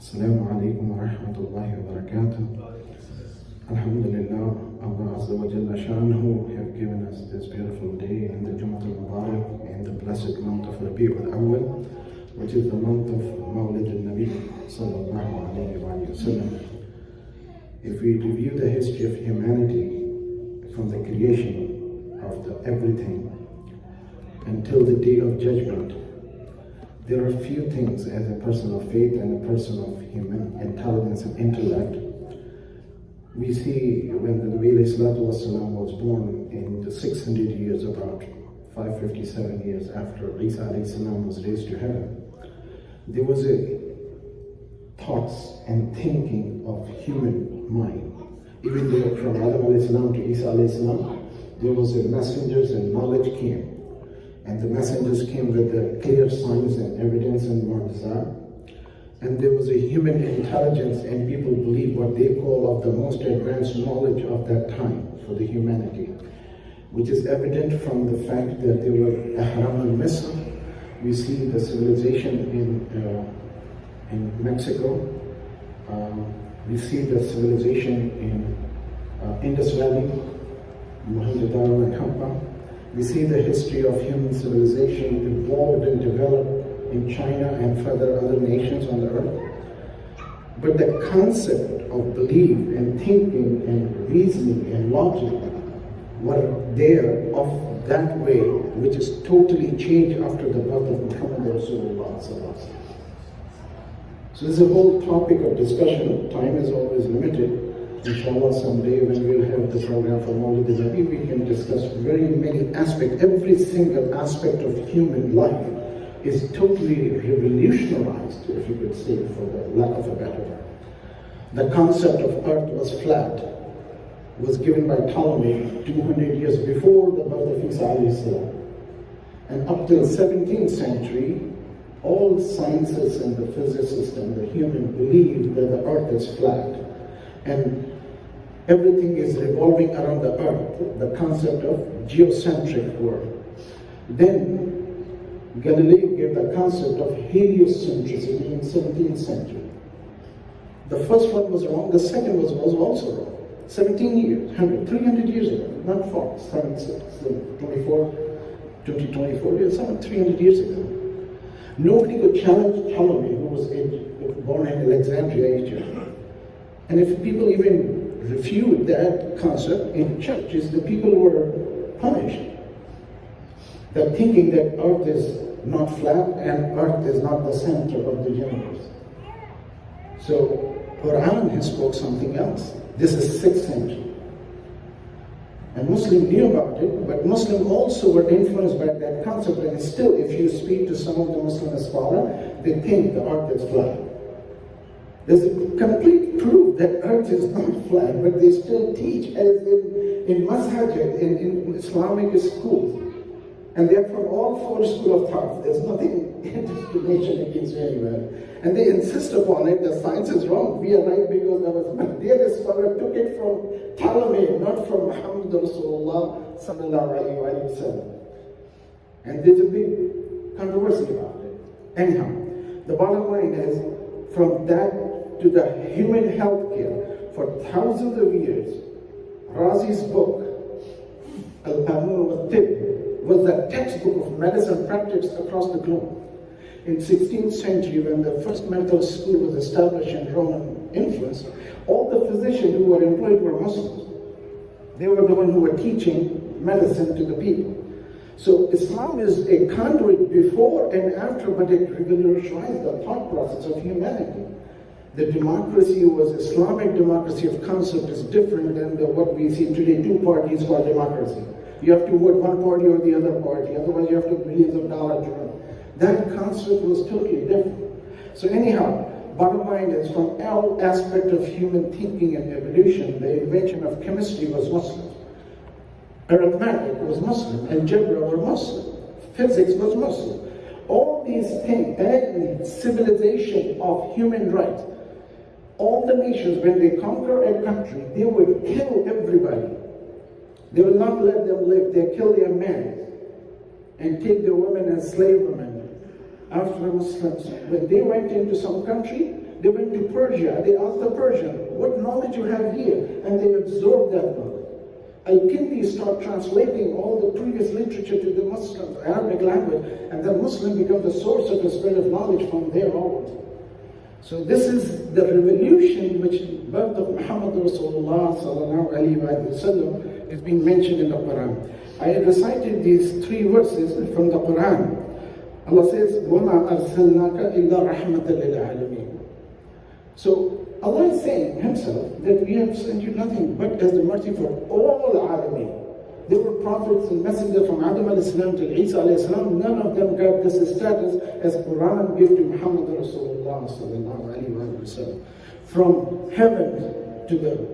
Assalamu alaikum wa rahmatullahi wa barakatuh. Alhamdulillah, Allah Azza wa Jalla Sha'nahu have given us this beautiful day in the Jumat al-Mubarak, in the blessed month of Rabi'ul Awwal, which is the month of Mawlid al-Nabi sallallahu alayhi wa sallam. If we review the history of humanity from the creation of everything until the day of judgment, there are few things as a person of faith and a person of human intelligence and intellect. We see when the Nabi was born in the 600 years, about 557 years after Isa was raised to heaven, there was a thoughts and thinking of human mind. Even though from Adam to Isa there was a messengers and knowledge came. And the messengers came with the clear signs and evidence and mu'jizah. And there was a human intelligence, and people believe what they call of the most advanced knowledge of that time for the humanity, which is evident from the fact that there were Ahram al-Misr. We see the civilization in Mexico. We see the civilization in Indus Valley, Mohenjo-daro and Hampa. We see the history of human civilization evolved and developed in China and further other nations on the earth. But the concept of belief and thinking and reasoning and logic were there of that way, which is totally changed after the birth of Muhammad Rasulullah. So this is a whole topic of discussion. Time is always limited. Inshallah, someday when we'll have the program for Mawlid al-Nabi, we can discuss very many aspects. Every single aspect of human life is totally revolutionized, if you could say, for the lack of a better word. The concept of earth was flat was given by Ptolemy 200 years before the birth of Isa. And up till 17th century, all sciences and the physicists and the human believed that the earth is flat. And everything is revolving around the earth, the concept of geocentric world. Then Galileo gave the concept of heliocentricity in 17th century. The first one was wrong, the second was also wrong. 17 years, 300 years ago, not far, 2024 years, 300 years ago. Nobody could challenge Ptolemy, who was born in Alexandria, Egypt. And if people even refute that concept in churches, the people were punished. They're thinking that earth is not flat and earth is not the center of the universe. So Quran has spoke something else. This is 6th century. And Muslims knew about it, but Muslims also were influenced by that concept. And still, if you speak to some of the Muslim scholars, they think the earth is flat. There's a complete proof that earth is not flat, but they still teach as in masajid, in Islamic schools. And they're from all 4 schools of thought. There's nothing discrimination against anybody. And they insist upon it, the science is wrong, we are right because there was, but their scholar took it from Ptolemy, not from Muhammad Rasulullah sallallahu alayhi wa sallam. And there's a big controversy about it. Anyhow, the bottom line is, from that to the human healthcare, for thousands of years, Razi's book, Al-Qanun wa-Tibb, was the textbook of medicine practiced across the globe. In 16th century, when the first medical school was established in Roman influence, all the physicians who were employed were Muslims. They were the ones who were teaching medicine to the people. So Islam is a conduit before and after, but it revolutionized the thought process of humanity. The democracy was Islamic democracy of concept is different than what we see today, 2 parties for democracy. You have to vote one party or the other party, otherwise you have to millions of dollars to run. That concept was totally different. So anyhow, bottom line is, from all aspects of human thinking and evolution, the invention of chemistry was Muslim. Arithmetic was Muslim, algebra were Muslim, physics was Muslim. All these things, and civilization of human rights, all the nations, when they conquer a country, they will kill everybody. They will not let them live. They kill their men and take their women and slave women. After the Muslims, when they went into some country, They went to Persia, they asked the Persian, what knowledge you have here? And they absorbed that knowledge. Al-Kindi started translating all the previous literature to the Muslim, Arabic language, and the Muslim became the source of the spread of knowledge from there onwards. So this is the revolution which birth of Muhammad Rasulullah sallallahu alayhi wa sallam is being mentioned in the Quran. I recited these 3 verses from the Quran. Allah says, وَمَا أَرْسَلْنَاكَ إِلَّا رَحْمَةً لِلْعَالَمِينَ. So Allah is saying Himself that we have sent you nothing but as the mercy for all Alameen. There were prophets and messengers from Adam al-Islam to Isa al-Islam. None of them got this status as Quran gave to Muhammad Rasulullah sallallahu alayhi wa sallam. From heaven to the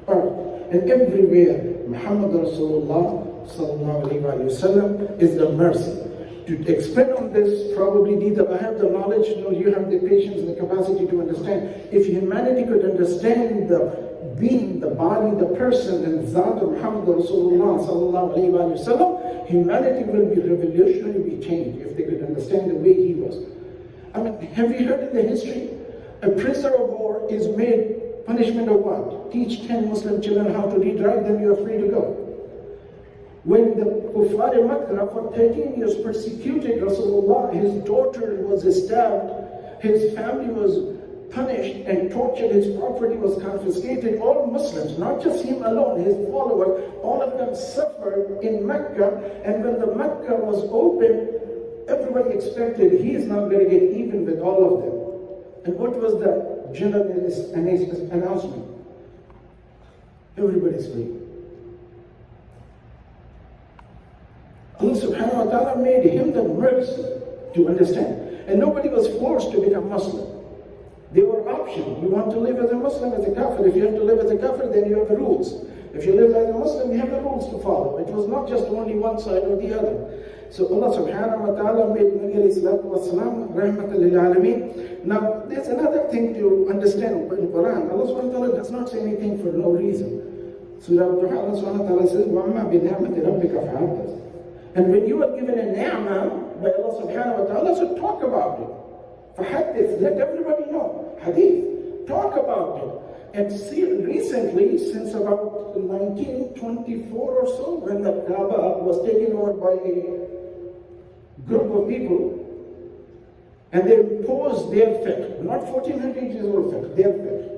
earth and everywhere, Muhammad Rasulullah sallallahu alayhi wa sallam is the mercy. To expand on this, probably neither I have the knowledge nor you have the patience and the capacity to understand. If humanity could understand the being, the body, the person, and Zat of Muhammad Rasulullah sallallahu alayhi wa sallam, humanity will be revolutionary, be changed if they could understand the way he was. I mean, have you heard in the history? A prisoner of war is made punishment of what? Teach 10 Muslim children how to read, write, then you are free to go. When the Kuffar Makkah for 13 years persecuted Rasulullah, his daughter was stabbed, his family was punished and tortured, his property was confiscated. All Muslims, not just him alone, his followers, all of them suffered in Mecca. And when the Mecca was opened, everybody expected he is not going to get even with all of them. And what was the general announcement? Everybody's free. Allah subhanahu wa ta'ala made him the mercy to understand. And nobody was forced to become Muslim. They were optional. You want to live as a Muslim, as a kafir. If you have to live as a kafir, then you have the rules. If you live as a Muslim, you have the rules to follow. It was not just only one side or the other. So Allah subhanahu wa ta'ala made Nabi alayhi salatu wa salam rahmatan lil alameen. Now, there's another thing to understand in Quran. Allah subhanahu wa ta'ala does not say anything for no reason. Surah Al-Duha, Allah subhanahu wa ta'ala says, وَأَمَّا بِنِعْمَةِ رَبِّكَ فَحَدِّثْ. And when you are given a ni'mah by Allah subhanahu wa ta'ala, so talk about it. فَحَدِّثْ, let everybody know. Hadith, talk about it. And see, recently, since about 1924 or so, when the Kaaba was taken over by a group of people, and they imposed their fiqh, not 1400 years old fiqh, their fiqh.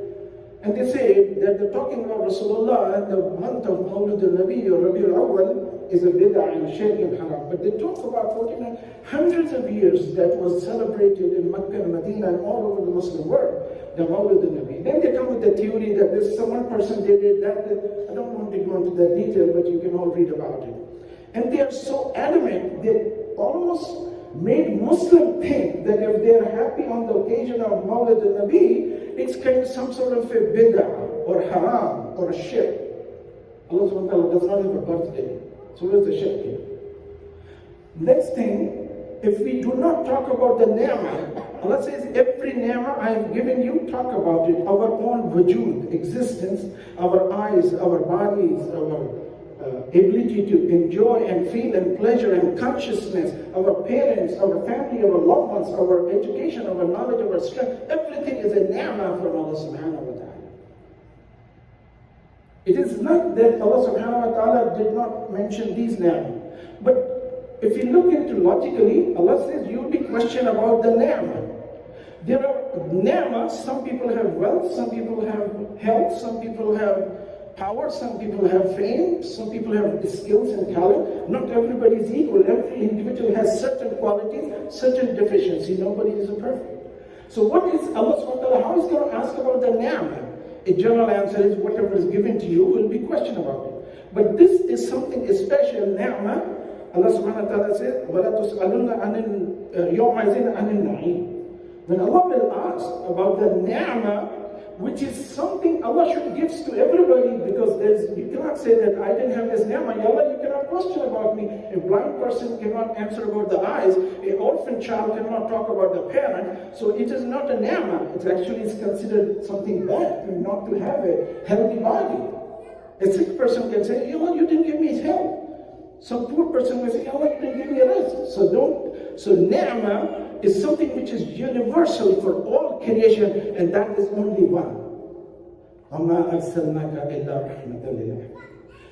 And they say that they're talking about Rasulullah and the month of Mawlid al-Nabi or Rabi al-Awwal is a bid'ah and shirk and haram. But they talk about 1400, hundreds of years that was celebrated in Mecca and Medina and all over the Muslim world, the Mawlid al-Nabi. Then they come with the theory that this one person did it, that. I don't want to go into that detail, but you can all read about it. And they are so adamant, they almost made Muslim think that if they are happy on the occasion of Mawlid al-Nabi, it's kind of some sort of a bid'ah or haram or a shirk. Allah subhanahu wa ta'ala does not have a birthday. So where's the shirk here? Next thing, if we do not talk about the ni'mah, Allah says every ni'mah I have given you, talk about it. Our own wujud, existence, our eyes, our bodies, our ability to enjoy and feel and pleasure and consciousness, our parents, our family, our loved ones, our education, our knowledge, our strength, everything is a ni'mah from Allah subhanahu wa ta'ala. It is not that Allah subhanahu wa ta'ala did not mention these ni'mah, but if you look into logically, Allah says you'll be questioned about the ni'mah. There are ni'mah, some people have wealth, some people have health, some people have power, some people have fame, some people have skills and talent. Not everybody is equal. Every individual has certain qualities, certain deficiency. Nobody is perfect. So what is Allah subhanahu wa ta'ala, how is going to ask about the ni'mah? A general answer is whatever is given to you will be questioned about it. But this is something special, ni'mah. Allah subhanahu wa ta'ala says, وَلَا تُسْأَلُونَ عَنِ يَوْمَئِذٍ عَنِ النَّعِيمِ. When Allah will ask about the ni'mah, which is something Allah should give to everybody, because you cannot say that I didn't have this ni'mah. Allah, you cannot question about me. A blind person cannot answer about the eyes. An orphan child cannot talk about the parent. So it is not a ni'mah. It actually is considered something bad not to have a healthy body. A sick person can say, Allah, you didn't give me health. Some poor person will say, Allah can give me a rest. So ni'mah is something which is universal for all creation, and that is only one. وَمَا أَرْسَلْنَاكَ إِلَّا رَحْمَةً لِلْعَالَمِينَ.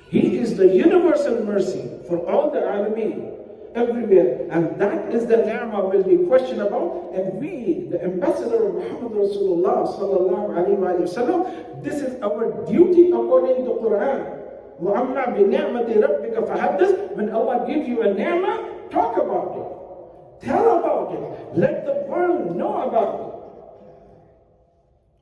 He is the universal mercy for all the alameen, everywhere. And that is the ni'mah will be questioned about. And we, the ambassador of Muhammad Rasulullah sallallahu alayhi wa sallam, this is our duty according to Quran. وَأَمَّا بِنِعْمَةِ رَبِّكَ فَحَدِّثْ. When Allah gives you a ni'mah, talk about it. Tell about it. Let the world know about it.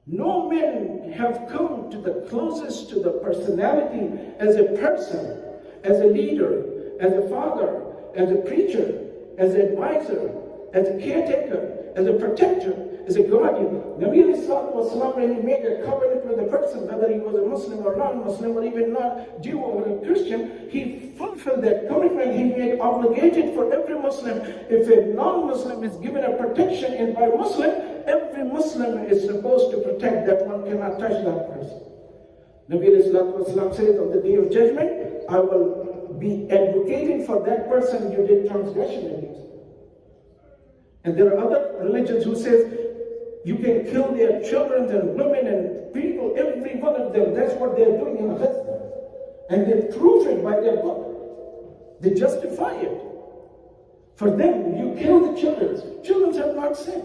No men have come to the closest to the personality as a person, as a leader, as a father, as a preacher, as an advisor, as a caretaker, as a protector, as a guardian. Nabi Wasallam, when he made a covenant with a person, whether he was a Muslim or non-Muslim or even not Jew or a Christian, he fulfilled that commitment. He made obligated for every Muslim. If a non-Muslim is given a protection in by Muslim, every Muslim is supposed to protect that one cannot touch that person. Nabi Wasallam says on the day of judgment, I will be advocating for that person you did transgression against. And there are other religions who says you can kill their children and women and people, every one of them. That's what they're doing in Gaza. And they prove it by their book. They justify it. For them, you kill the children. Children have not sinned.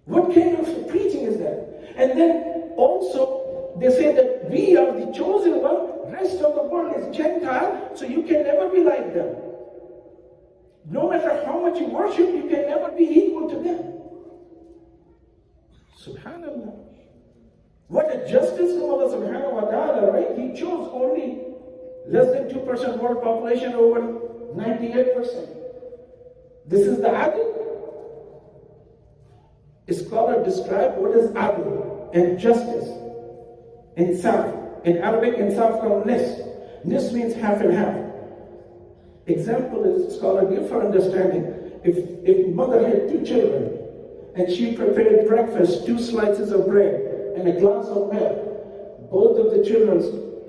What kind of preaching is that? And then also, they say that we are the chosen one, rest of the world is Gentile, so you can never be like them. No matter how much you worship, you can never be equal to them. Subhanallah. What a justice from Allah subhanahu wa ta'ala, right? He chose only less than 2% world population over 98%. This is the adl. A scholar described what is adl and justice. Insaf. In Arabic, insaf called nis. Nis means half and half. Example is scholar give for understanding. If mother had 2 children and she prepared breakfast, 2 slices of bread and a glass of milk, both of the children,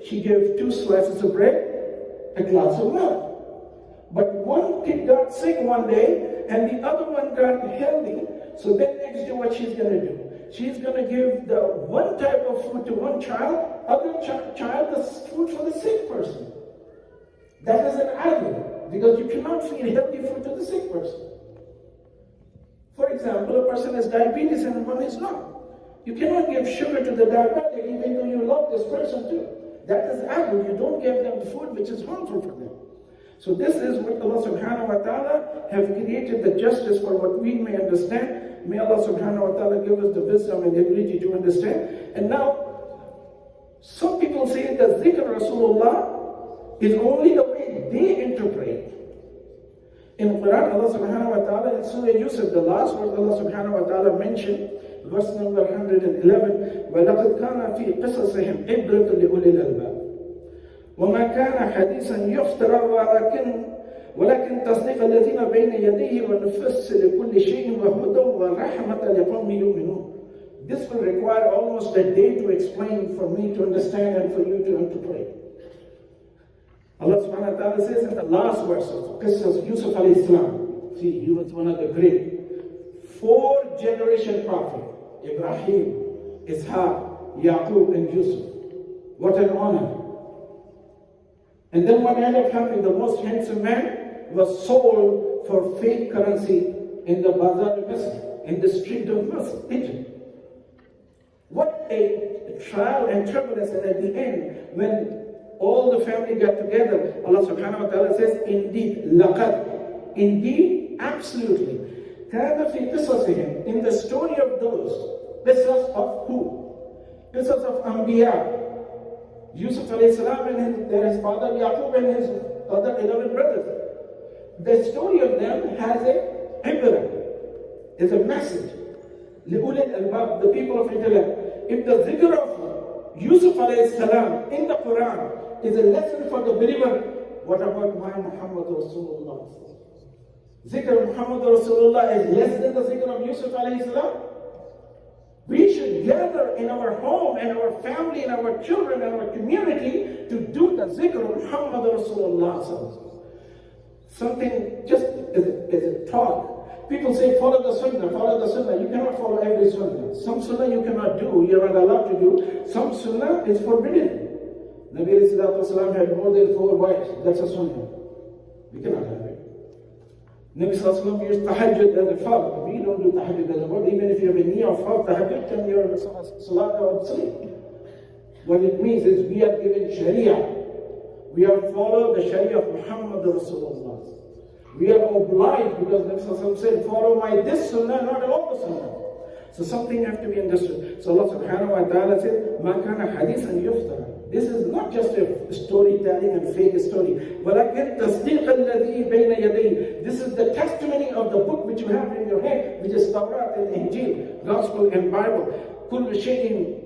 she gave 2 slices of bread, a glass of milk. But one kid got sick one day and the other one got healthy. So then next day what she's going to do? She's going to give the one type of food to one child, other child the food for the sick person. That is an adl, because you cannot feed healthy food to the sick person. For example, a person has diabetes and one is not. You cannot give sugar to the diabetic even though you love this person too. That is adl. You don't give them food which is harmful for them. So this is what Allah subhanahu wa ta'ala have created the justice for what we may understand. May Allah subhanahu wa ta'ala give us the wisdom and the ability to understand. And now, some people say that zikr Rasulullah is only the way they interpret. In Quran, Allah subhanahu wa ta'ala, in Surah Yusuf, the last verse Allah subhanahu wa ta'ala mentioned, verse number 111, وَلَقَدْ كَانَ فِي قِصَصِهِمْ عِبْرَةٌ لِأُولِي الْأَلْبَابِ وَمَا كَانَ حَدِيثًا يُفْتَرَى ولكن تصديق الذين بين يديه ونفصل كل شيء وهدى ورحمة لقوم يؤمنون. This will require almost a day to explain for me to understand and for you to interpret. Allah subhanahu wa ta'ala says in the last verse of Qissas Yusuf alayhi salam, see, he was one of the great 4-generation prophet, Ibrahim, Ishaq, Yaqub and Yusuf. What an honor. And then what ended up happening, the most handsome man was sold for fake currency in the Bazaar of Misr, in the street of Misr, Egypt. What a trial and turbulence, and at the end, when all the family got together, Allah subhanahu wa ta'ala says, indeed, laqad, indeed, absolutely. كَانَ فِي قِصَصِهِمْ, in the story of those, qisas of who? Qisas of Anbiya. Yusuf alayhi salam and his father Yaqub and his other 11 brothers. The story of them has a ibrah, is a message. لِأُولِي الْأَلْبَابِ, the people of intellect. If the zikr of Yusuf alayhi salam in the Quran is a lesson for the believer, what about my Muhammad Rasulullah? Zikr of Muhammad Rasulullah is less than the zikr of Yusuf alayhi salam? We should gather in our home and our family and our children and our community to do the zikr of Muhammad Rasulullah. Something just as a talk. People say follow the sunnah, follow the sunnah. You cannot follow every sunnah. Some sunnah you cannot do, you're not allowed to do. Some sunnah is forbidden. Nabi Sallallahu had more than 4 wives. That's a sunnah. We cannot have it. Nabi Sallallahu used tahajjud as a fard. We don't do tahajjud as a fard. Even if you have a niyyah of fard tahajjud, then you're salat or sleep. What it means is we are given sharia. We are follow the sharia of Muhammad Rasulullah. We are obliged because Nabi Sallallahu said, follow my this sunnah, not all the sunnah. So something has to be understood. So Allah subhanahu wa ta'ala said, مَا كَانَ حَدِيثًا يُفْتَرَى. This is not just a storytelling and fake story. وَلَكِنْ تَصْدِيقَ الَّذِي بَيْنَ يَدَيْهِ. This is the testimony of the book which you have in your hand, which is Tawrat and Injil, Gospel and Bible. كُلُّ شَيْءٍ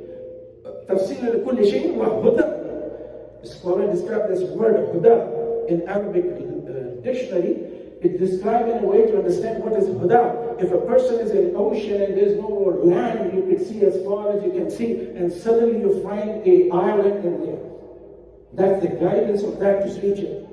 تَفْصِيلًا لِكُلِّ شَيْءٍ وَهُدًى. Scholar described this word huda in Arabic dictionary. It describes in a way to understand what is huda. If a person is in an ocean and there's no more land, you can see as far as you can see, and suddenly you find an island in there. That's the guidance of that to reach it.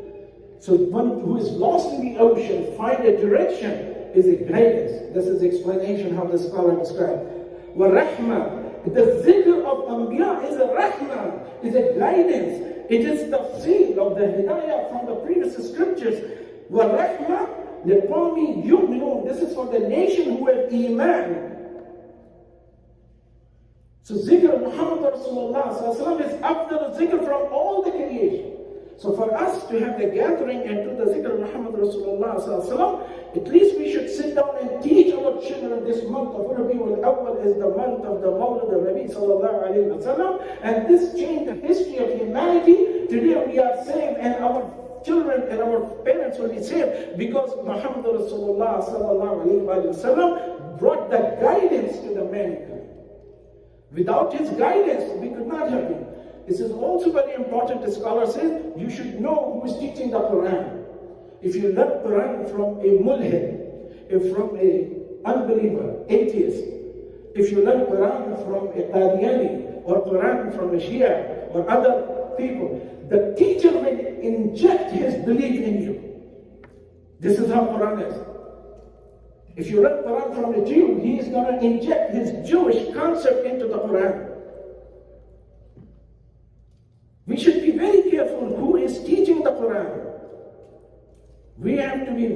So one who is lost in the ocean, find a direction, is a guidance. This is the explanation how the scholar described. Wa rahma, the zikr of Anbiya is a rahma, is a guidance. It is the seal of the hidayah from the previous scriptures. وَالرَّحْمَةِ لِقَوْمٍ يُؤْمِنُونَ. This is for the nation who have Iman. So zikr of Muhammad Rasulullah is after the zikr from all the creation. So for us to have the gathering and do the zikr of Muhammad Rasulullah, at least we should sit down and teach our children this month of Rabiul Awwal is the month of the Mawlid of Nabi Sallallahu Alaihi Wasallam, and this changed the history of humanity. Today we are saved and our children and our parents will be saved because Muhammad Rasulullah Sallallahu Alaihi Wasallam brought the guidance to the mankind. Without his guidance, we could not have been. This is also very important. The scholar says you should know who is teaching the Quran. If you learn Quran from a mulhid, if from a unbeliever, atheist, if you learn Quran from a Qadiani or Quran from a Shia or other people, the teacher will inject his belief in you. This is how Quran is. If you learn Quran from a Jew, he is going to inject his Jewish concept into the Quran. We should be very careful who is teaching the Quran. We have to be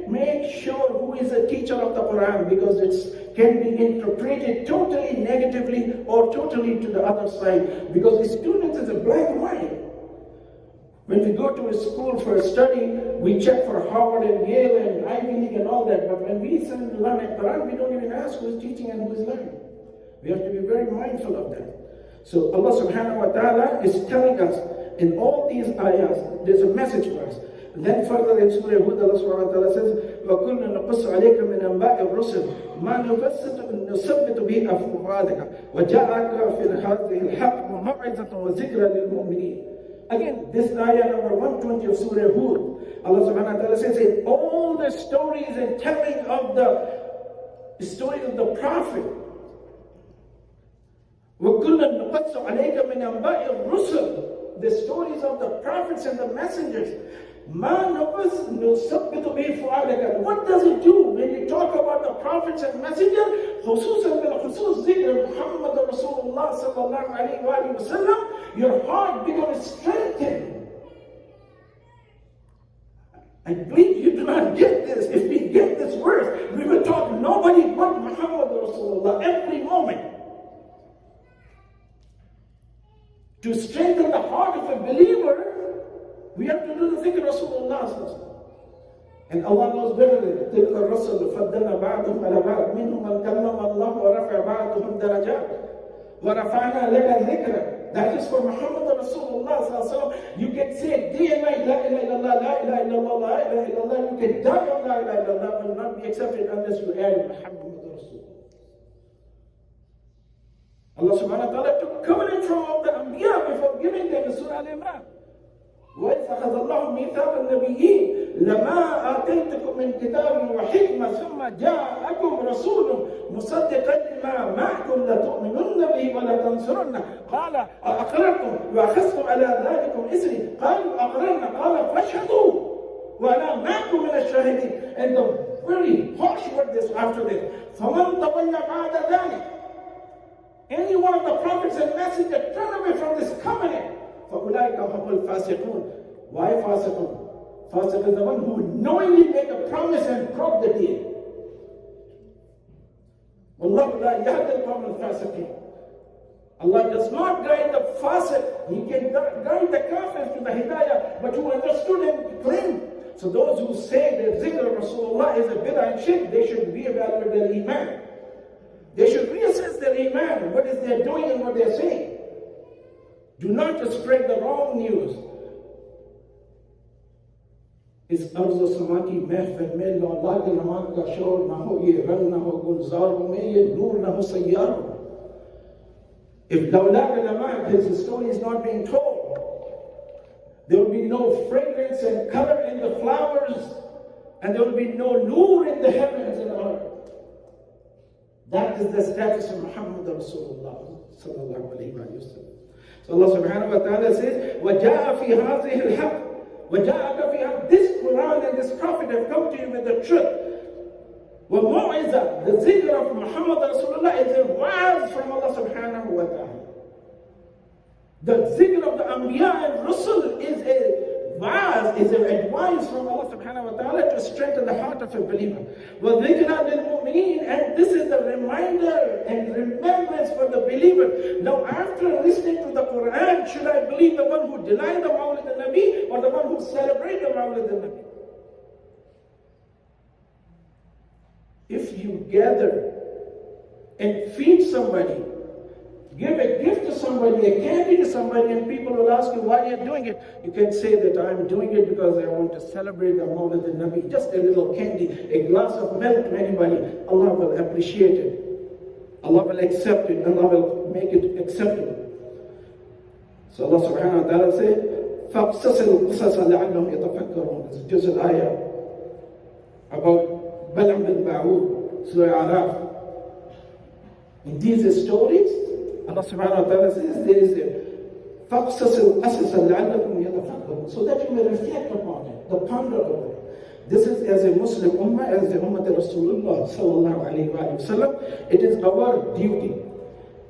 make sure who is a teacher of the Quran, because it can be interpreted totally negatively or totally to the other side. Because the student is a black and white. When we go to a school for a study, we check for Harvard and Yale and Ivy League and all that. But when we learn the Quran, we don't even ask who is teaching and who is learning. We have to be very mindful of that. So Allah subhanahu wa ta'ala is telling us in all these ayahs, there's a message for us. And then further in Surah Hud, Allah subhanahu wa ta'ala says, وَكُلْنَا نَقُصُّ عَلَيْكَ مِنْ أَنْبَاءِ الرُّسُلِ مَا نُثَبِّتُ بِهِ فُؤَادَكَ وَجَاءَكَ فِي هَذِهِ الْحَقِّ وَمَوْعِظَةً وَذِكْرًا لِلْمُؤْمِنِينَ. Again, this ayah number 120 of Surah Hud, Allah subhanahu wa ta'ala says, in all the stories and telling of the stories of the Prophet, وَكُلًّا نُقَصُّ عَلَيْكَ مِنْ أَنْبَاءِ الرُّسُلِ, the stories of the prophets and the messengers. مَا نُثَبِّتُ بِهِ فُؤَادَكَ. What does it do when you talk about the prophets and messengers? خصوصا بالخصوص ذكر محمد رسول الله صلى الله عليه وآله وسلم, your heart becomes strengthened. I believe you do not get this. If we get this verse, we will talk nobody but Muhammad Rasulullah every moment. To strengthen the heart of a believer, we have to do the dhikr Rasulullah. And Allah knows better than it. تِلْكَ الرُّسُلُ فَضَّلْنَا بَعْضُهُمْ عَلَى بَعْضٍ مِنْهُمْ مَنْ كَلَّمَ اللَّهُ وَرَفَعَ بَعْضُهُمْ دَرَجَاتٍ وَرَفَعْنَا لَكَ الذِّكْرَ. That is for Muhammad Rasulullah. You can say day and night, La ilaha illallah, La ilaha illallah, La ilaha illallah. You can die on La ilaha illallah, will not be accepted unless you add Muhammad Rasulullah. Allah subhanahu wa ta'ala took covenant from all the Anbiya before giving them the Surah Al-Imran. وَإِذْ أَخَذَ اللَّهُ مِيثَاقَ النَّبِيِّينَ لَمَا آتَيْتُكُم مِّن كِتَابٍ وَحِكْمَةٍ ثُمَّ جَاءَكُمْ رَسُولٌ مصدقا لما معكم لتؤمنن به ولا تنصرنه قال أقررتم وأخذتم على ذلكم إثري قالوا أقررنا قال فاشهدوا وأنا معكم من الشاهدين. And the very harsh word this after this, فمن تولى بعد ذلك, any one of the prophets and messengers turn away from this covenant, فأولئك هم الفاسقون. Why fasiqun? Fasiq is the one who knowingly make a promise and broke the deal. والله لا يهدي القوم الفاسقين. Allah does not guide the fasiq. He can guide the kafirs to the hidayah, but who understood and claimed. So those who say that zikr of Rasulullah is a bid'ah and shirk, they should reevaluate their iman. They should reassess their iman, what is they doing and what they're saying. Do not just spread the wrong news. इस अर्ज़ समा की महफ़िल में लौला के नमाज़ का शोर ना हो, ये रंग ना हो गुलजारों में, ये नूर ना हो सैयारों. If lawla ke namaz, his story is not being told, there will be no fragrance and color in the flowers, and there will be no noor in the heavens and earth. That is the status of Muhammad Rasulullah sallallahu alayhi wa sallam. So Allah subhanahu wa ta'ala says, وَجَاءَ فِي هَذِهِ الْحَقِّ وَجَاءَكَ فِي This Quran and this Prophet have come to you with the truth. وَمَوْعِزَةً, the zikr of Muhammad Rasulullah is a wa'az from Allah subhanahu wa ta'ala. The zikr of the Anbiya and Rasul is a wa'az, is an advice from Allah subhanahu wa ta'ala to strengthen the heart of a believer. وَذِكْرَى لِلْمُؤْمِنِينَ, and this is the reminder and remembrance for the believer. Now after listening to the Quran, should I believe the one who denied the Mawlid al-Nabi or the one who celebrated the Mawlid al-Nabi? If you gather and feed somebody, give a gift to somebody, a candy to somebody, and people will ask you why you're doing it, you can say that I'm doing it because I want to celebrate the Mawlid al-Nabi. Just a little candy, a glass of milk to anybody. Allah will appreciate it. Allah will accept it. Allah will make it acceptable. So Allah subhanahu wa ta'ala says, فَقْصَصِ الْقُصَصَ لَعَلَّهُمْ يَتَفَكَّرُونَ. This is just an ayah about Balam bin Ba'ud, Surah Araf. In these stories, Allah subhanahu wa ta'ala says, there is a فَقْصَصِ الْقَصَصَ لَعَلَّكُمْ يَتَفَكَّرُونَ, so that you may reflect upon it, the ponder over it. This is as a Muslim ummah, as the ummah of Rasulullah sallallahu alayhi wa sallam, it is our duty.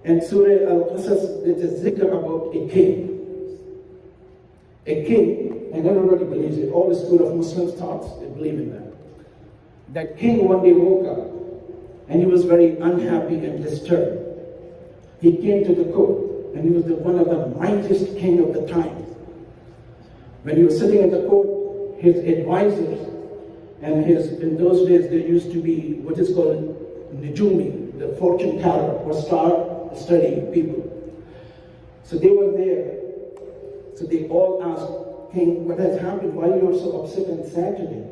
And Surah Al-Qasas, it is zikr about a king. A king, and everybody believes it, all the school of Muslims thought, they believe in that. That king one day woke up, and he was very unhappy and disturbed. He came to the court, and he was one of the mightiest king of the time. When he was sitting at the court, his advisors, and in those days there used to be what is called Nijumi, the fortune teller or star study people. So they were there. So they all asked, King, what has happened? Why you are so upset and sad today?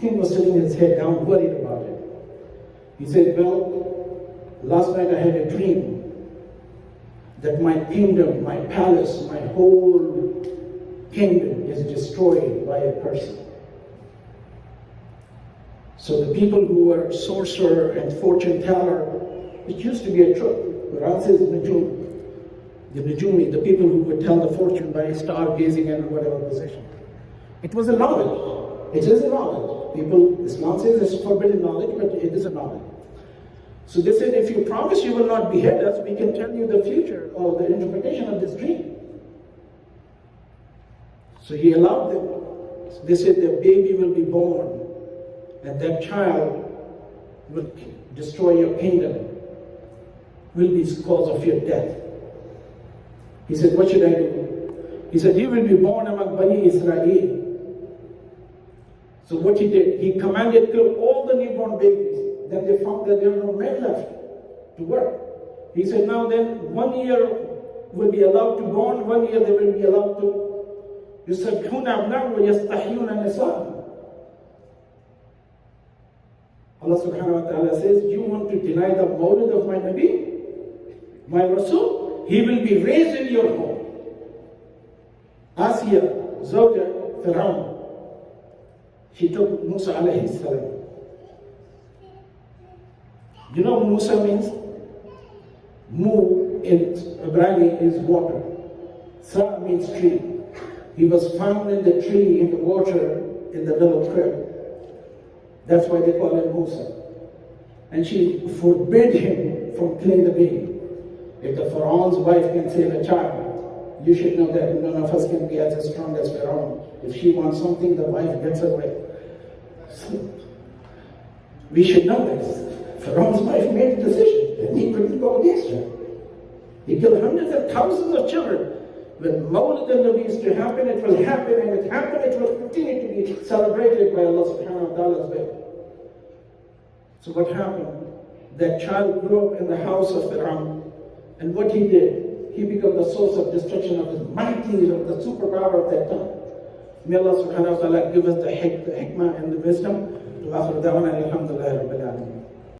King was sitting his head down, worried about it. He said, well, last night I had a dream that my kingdom, my palace, my whole kingdom is destroyed by a person. So the people who were sorcerer and fortune teller, it used to be a truth. Quran says Najum. The Najumi, the people who would tell the fortune by stargazing and whatever position. It was a knowledge. It is a knowledge. Islam says it's forbidden knowledge, but it is a knowledge. So they said, if you promise you will not behead us, we can tell you the future or the interpretation of this dream. So he allowed them. So they said the baby will be born, and that child will destroy your kingdom, will be the cause of your death. He said, what should I do? He said, he will be born among Bani Israel. So what he did, he commanded kill all the newborn babies. Then they found that there were no men left to work. He said, now then 1 year will be allowed to born, 1 year they will be allowed to يُسَبِّحُونَ أَبْنَاءَهُمْ وَيَسْتَحْيُونَ نِسَاءَهُم. Allah subhanahu wa ta'ala says, you want to deny the mawlid of my Nabi, my Rasul? He will be raised in your home. Asiya, Zawja, Fir'aun, she took Musa alayhi salam. You know what Musa means? Mu in Ibrani is water. Sa means tree. He was found in the tree, in the water, in the little crib. That's why they call him Musa. And she forbid him from killing the baby. If the Pharaoh's wife can save a child, you should know that none of us can be as strong as Pharaoh. If she wants something, the wife gets her way. So, we should know this. Pharaoh's wife made a decision that he couldn't go against her. He killed hundreds and thousands of children. When Mawlid al-Nabi used to happen, it will happen, and it happened, it will continue to be celebrated by Allah subhanahu wa ta'ala's way. So what happened? That child grew up in the house of Pharaoh, and what he did, he became the source of destruction of his mighty, of the superpower of that time. May Allah subhanahu wa ta'ala give us the hikmah and the wisdom. To akhir da'wana alhamdulillah rabbil alameen.